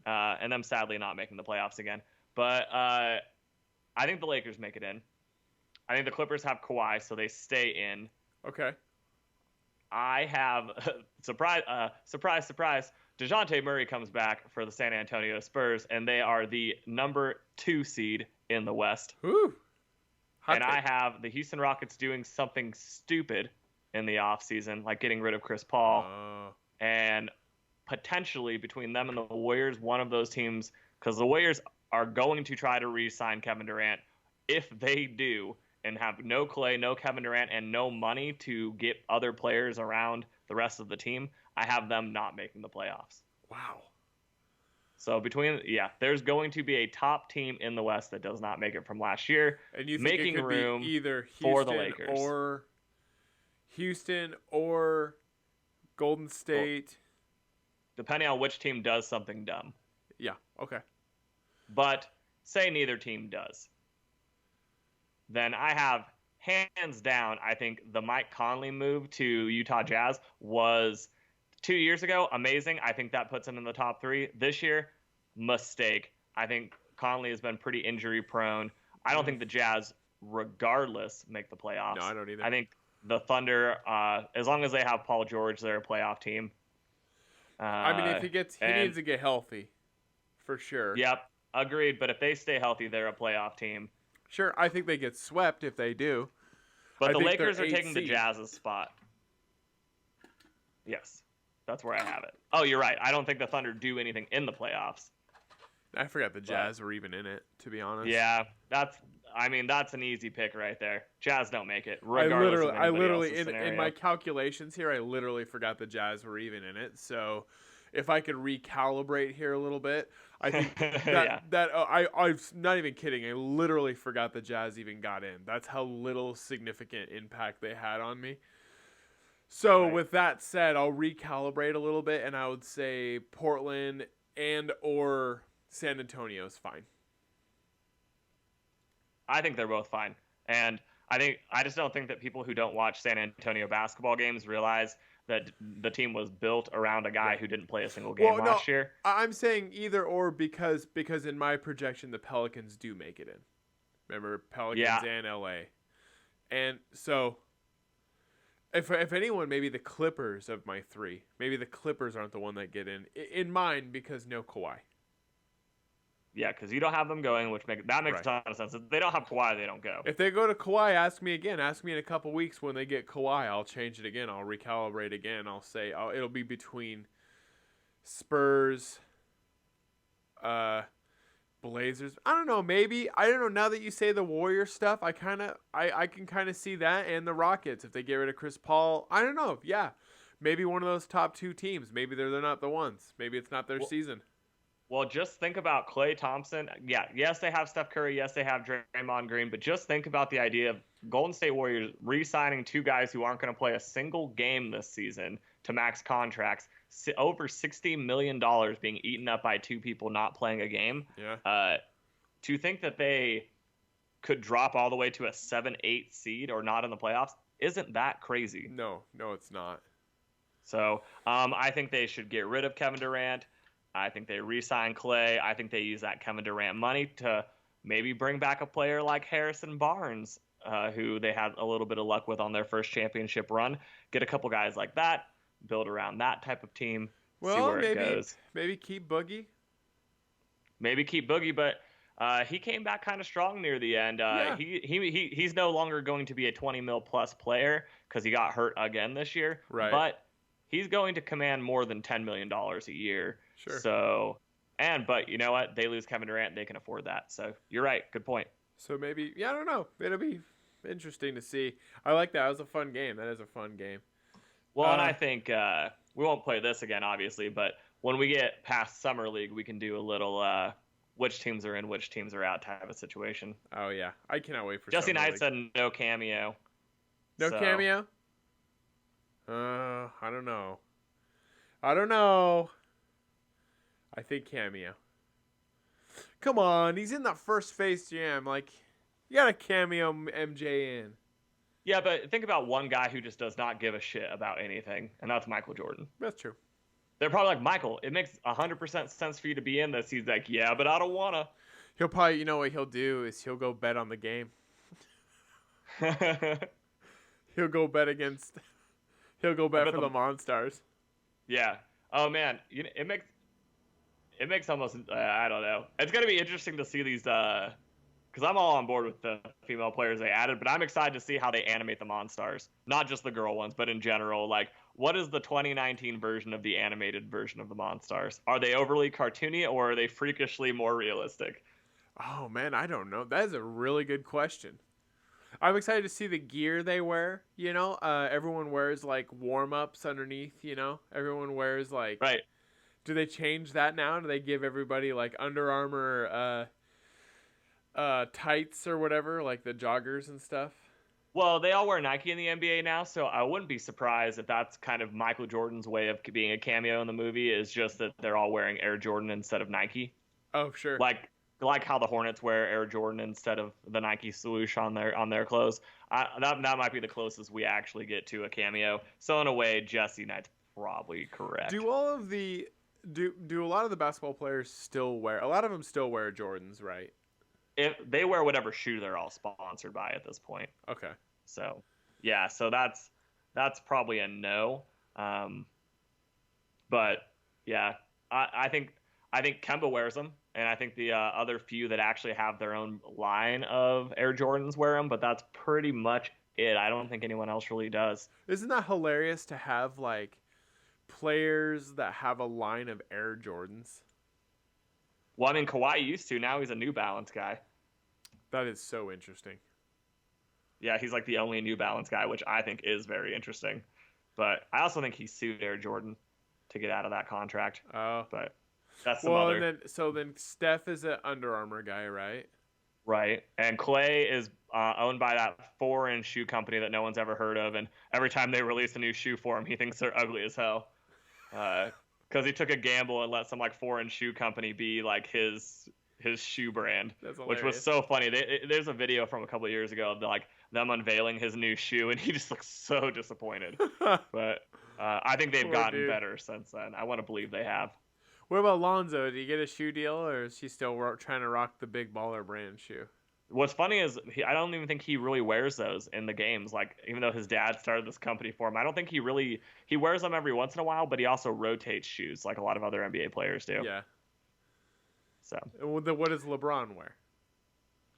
And them sadly not making the playoffs again. But I think the Lakers make it in. I think the Clippers have Kawhi, so they stay in. Okay. I have surprise, DeJounte Murray comes back for the San Antonio Spurs, and they are the number 2 seed in the West. Ooh. And I have the Houston Rockets doing something stupid in the offseason, like getting rid of Chris Paul. And potentially between them and the Warriors, one of those teams, because the Warriors are going to try to re-sign Kevin Durant. If they do, and have no Clay, no Kevin Durant, and no money to get other players around the rest of the team, I have them not making the playoffs. Wow. So there's going to be a top team in the West that does not make it from last year, and you think making it could room be either for the Lakers or Houston or Golden State, depending on which team does something dumb. Yeah. Okay. But say neither team does. Then I have, hands down, I think the Mike Conley move to Utah Jazz was 2 years ago amazing. I think that puts him in the top 3. This year, mistake. I think Conley has been pretty injury prone. I don't think the Jazz, regardless, make the playoffs. No, I don't either. I think the Thunder, as long as they have Paul George, they're a playoff team. I mean, if he needs to get healthy, for sure. Yep, agreed. But if they stay healthy, they're a playoff team. Sure, I think they get swept if they do. But the Lakers are taking the Jazz's spot. Yes, that's where I have it. Oh, you're right. I don't think the Thunder do anything in the playoffs. I forgot the Jazz were even in it, to be honest. Yeah, that's an easy pick right there. Jazz don't make it, regardless of anybody else's scenario. In my calculations here, I literally forgot the Jazz were even in it. So if I could recalibrate here a little bit, I think I'm not even kidding. I literally forgot the Jazz even got in. That's how little significant impact they had on me. So with that said, I'll recalibrate a little bit, and I would say Portland and or San Antonio's fine. I think they're both fine. And I just don't think that people who don't watch San Antonio basketball games realize that the team was built around a guy who didn't play a single game last year. I'm saying either or because in my projection the Pelicans do make it in. Remember, Pelicans and LA. And so if anyone, maybe the Clippers of my three. Maybe the Clippers aren't the one that get in mine because no Kawhi. Yeah, because you don't have them going, which makes a ton of sense. If they don't have Kawhi, they don't go. If they go to Kawhi, ask me again. Ask me in a couple weeks when they get Kawhi. I'll change it again. I'll recalibrate again. I'll say it'll be between Spurs, Blazers. I don't know. Maybe I don't know. Now that you say the Warriors stuff, I can kind of see that, and the Rockets if they get rid of Chris Paul. I don't know. Yeah, maybe one of those top two teams. Maybe they're not the ones. Maybe it's not their season. Well, just think about Klay Thompson. Yeah, yes, they have Steph Curry. Yes, they have Draymond Green. But just think about the idea of Golden State Warriors re-signing two guys who aren't going to play a single game this season to max contracts. Over $60 million being eaten up by two people not playing a game. Yeah. To think that they could drop all the way to a 7-8 seed or not in the playoffs isn't that crazy. No, it's not. So I think they should get rid of Kevin Durant. I think they re-sign Klay. I think they use that Kevin Durant money to maybe bring back a player like Harrison Barnes, who they had a little bit of luck with on their first championship run. Get a couple guys like that, build around that type of team, see where it goes. Maybe keep Boogie. But he came back kind of strong near the end. He's no longer going to be a 20 mil plus player because he got hurt again this year. Right. But he's going to command more than $10 million a year. Sure. So, but you know what? They lose Kevin Durant. They can afford that. So you're right. Good point. So maybe, I don't know. It'll be interesting to see. I like that. It was a fun game. That is a fun game. Well, and I think we won't play this again, obviously, but when we get past Summer League, we can do a little which teams are in, which teams are out type of situation. Oh, yeah. I cannot wait for Jesse Knight said no cameo. No cameo? I don't know. I think cameo. Come on, he's in the first Space Jam. Like, you got a cameo MJ in. Yeah, but think about one guy who just does not give a shit about anything, and that's Michael Jordan. That's true. They're probably like, Michael, it makes 100% sense for you to be in this. He's like, yeah, but I don't want to. He'll probably, you know what he'll do is he'll go bet on the game. He'll go bet for the Monstars. Yeah. Oh, man. It makes almost, I don't know. It's going to be interesting to see these, because I'm all on board with the female players they added, but I'm excited to see how they animate the Monstars. Not just the girl ones, but in general. Like, what is the 2019 version of the animated version of the Monstars? Are they overly cartoony, or are they freakishly more realistic? Oh, man, I don't know. That is a really good question. I'm excited to see the gear they wear, you know? Everyone wears, like, warm-ups underneath, you know? Everyone wears, like... Right. Do they change that now? Do they give everybody, like, Under Armour tights or whatever, like the joggers and stuff? Well, they all wear Nike in the NBA now, so I wouldn't be surprised if that's kind of Michael Jordan's way of being a cameo in the movie, is just that they're all wearing Air Jordan instead of Nike. Oh, sure. Like how the Hornets wear Air Jordan instead of the Nike swoosh on their clothes. That might be the closest we actually get to a cameo. So in a way, Jesse Knight's probably correct. Do a lot of the basketball players still wear? A lot of them still wear Jordans, right? If they wear whatever shoe they're all sponsored by at this point. Okay. So, yeah. So that's probably a no. But yeah, I think Kemba wears them, and I think the other few that actually have their own line of Air Jordans wear them. But that's pretty much it. I don't think anyone else really does. Isn't that hilarious to have like players that have a line of Air Jordans? Well, I mean, Kawhi used to. Now he's a New Balance guy. That is so interesting. Yeah, he's like the only New Balance guy, which I think is very interesting. But I also think he sued Air Jordan to get out of that contract. Oh. But that's some other... And then Steph is an Under Armour guy, right? Right. And Klay is owned by that foreign shoe company that no one's ever heard of. And every time they release a new shoe for him, he thinks they're ugly as hell. because he took a gamble and let some like foreign shoe company be like his shoe brand, which was so funny. There's a video from a couple of years ago of like them unveiling his new shoe, and he just looks so disappointed. But I think they've gotten better since then. I want to believe they have. What about Lonzo? Did he get a shoe deal, or is he still trying to rock the Big Baller brand shoe? What's funny is I don't even think he really wears those in the games. Like, even though his dad started this company for him, I don't think he wears them every once in a while, but he also rotates shoes like a lot of other NBA players do. Yeah. So. What does LeBron wear?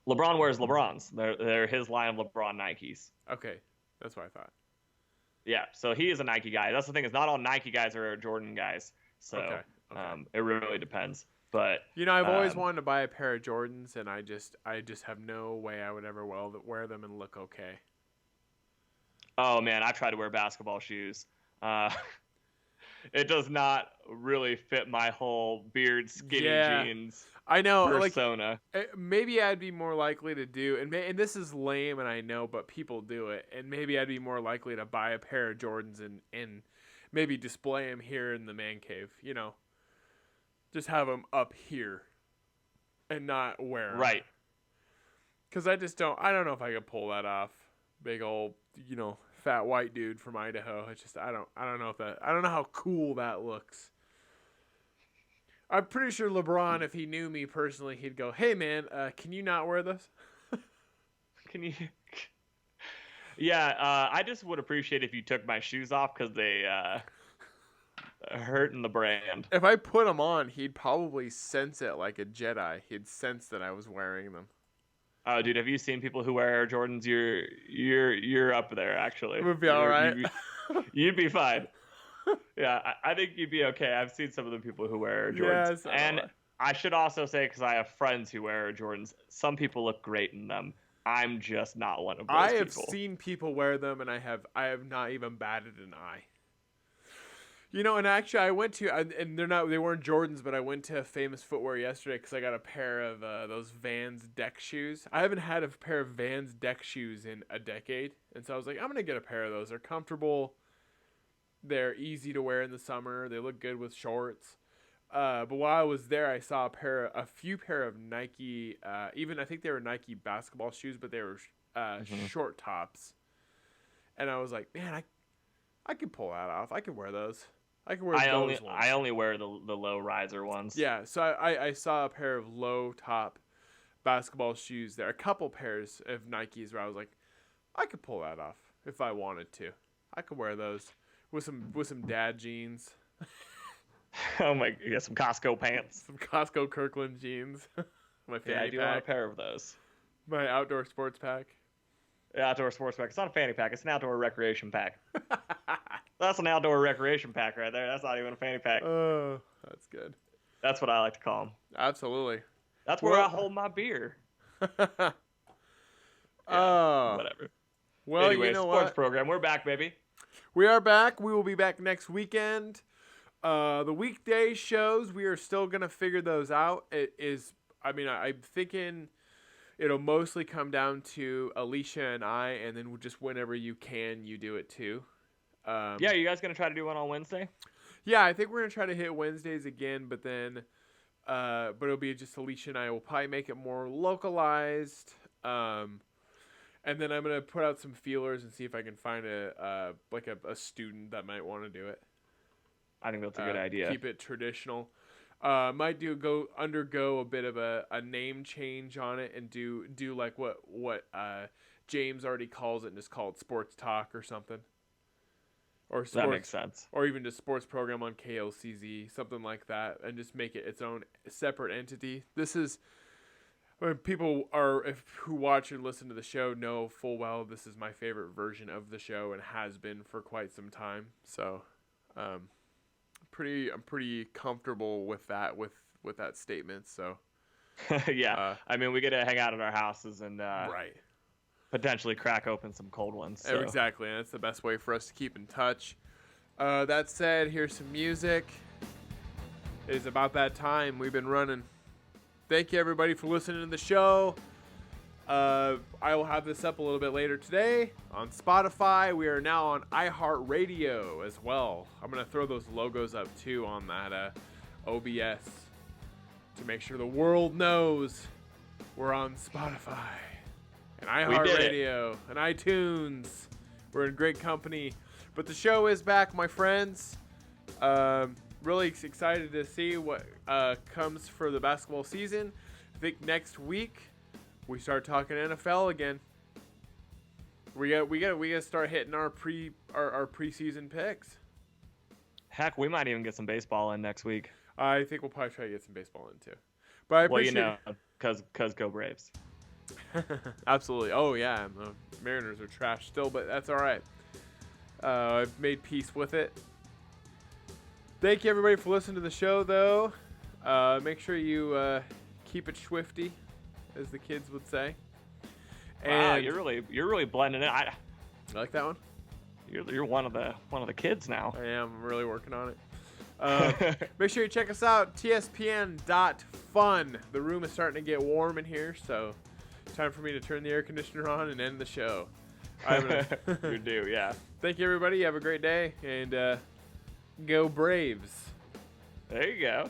LeBron wears LeBrons. They're his line of LeBron Nikes. Okay. That's what I thought. Yeah, so he is a Nike guy. That's the thing, is not all Nike guys are Jordan guys. So it really depends. But I've always wanted to buy a pair of Jordans, and I just have no way I would ever wear them and look okay. Oh man, I've tried to wear basketball shoes. It does not really fit my whole beard, skinny jeans. I know, persona. Like, maybe I'd be more likely to do, and this is lame, and I know, but people do it, and maybe I'd be more likely to buy a pair of Jordans and maybe display them here in the man cave, just have them up here and not wear them. Right. Because I don't know if I could pull that off. Big old, fat white dude from Idaho. It's just, I don't know how cool that looks. I'm pretty sure LeBron, if he knew me personally, he'd go, "Hey man, can you not wear this?" Can you? Yeah, I just would appreciate if you took my shoes off because they hurting the brand. If I put them on, he'd probably sense it like a Jedi. He'd sense that I was wearing them. Oh, dude, have you seen people who wear Air Jordans? You're up there, actually. It would be all right. You'd be fine. Yeah, I think you'd be okay. I've seen some of the people who wear Air Jordans. Yes, and I should also say, because I have friends who wear Air Jordans, some people look great in them. I'm just not one of those people. I have seen people wear them, and I have not even batted an eye. And actually, I went to, and they weren't Jordans, but I went to Famous Footwear yesterday because I got a pair of those Vans deck shoes. I haven't had a pair of Vans deck shoes in a decade, and so I was like, I'm gonna get a pair of those. They're comfortable. They're easy to wear in the summer. They look good with shorts. But while I was there, I saw a few pair of Nike, even I think they were Nike basketball shoes, but they were short tops. And I was like, man, I could pull that off. I could wear those. I could wear those ones. I only wear the low riser ones. Yeah, so I saw a pair of low top basketball shoes there. A couple pairs of Nikes where I was like, I could pull that off if I wanted to. I could wear those. With some dad jeans. Oh my! You got some Costco pants. Some Costco Kirkland jeans. My fanny pack. I do want a pair of those. My outdoor sports pack. Yeah, outdoor sports pack. It's not a fanny pack. It's an outdoor recreation pack. That's an outdoor recreation pack right there. That's not even a fanny pack. Oh, that's good. That's what I like to call them. Absolutely. That's where I hold my beer. Whatever. Well, anyway, sports program. We're back, baby. We are back. We will be back next weekend. The weekday shows, we are still going to figure those out. I'm thinking it'll mostly come down to Alicia and I, and then just whenever you can, you do it too. Yeah, you guys going to try to do one on Wednesday? Yeah, I think we're going to try to hit Wednesdays again, but it'll be just Alicia and I. Will probably make it more localized. And then I'm going to put out some feelers and see if I can find a student that might want to do it. I think that's a good idea. Keep it traditional. Might undergo a bit of a name change on it and do like what James already calls it and just call it Sports Talk or something. Or sports, that makes sense. Or even just sports program on KLCZ, something like that, and just make it its own separate entity. This is... people who watch and listen to the show know full well this is my favorite version of the show and has been for quite some time. So, I'm pretty comfortable with that statement. So, yeah, we get to hang out at our houses and right, potentially crack open some cold ones. So. Exactly, and that's the best way for us to keep in touch. That said, here's some music. It is about that time. We've been running. Thank you, everybody, for listening to the show. I will have this up a little bit later today on Spotify. We are now on iHeartRadio as well. I'm going to throw those logos up too on that OBS to make sure the world knows we're on Spotify and iHeartRadio and iTunes. We're in great company. But the show is back, my friends. Really excited to see what comes for the basketball season. I think next week we start talking NFL again. We got to start hitting our preseason picks. Heck, we might even get some baseball in next week. I think we'll probably try to get some baseball in too. But I appreciate because go Braves. Absolutely. Oh yeah, the Mariners are trash still, but that's all right. I've made peace with it. Thank you everybody for listening to the show, though. Make sure you keep it swifty, as the kids would say. And wow, you're really blending it. You like that one? You're one of the kids now. I am. I'm really working on it. Make sure you check us out, TSPN.fun. The room is starting to get warm in here, so time for me to turn the air conditioner on and end the show. You do, yeah. Thank you, everybody. Have a great day, and go Braves. There you go.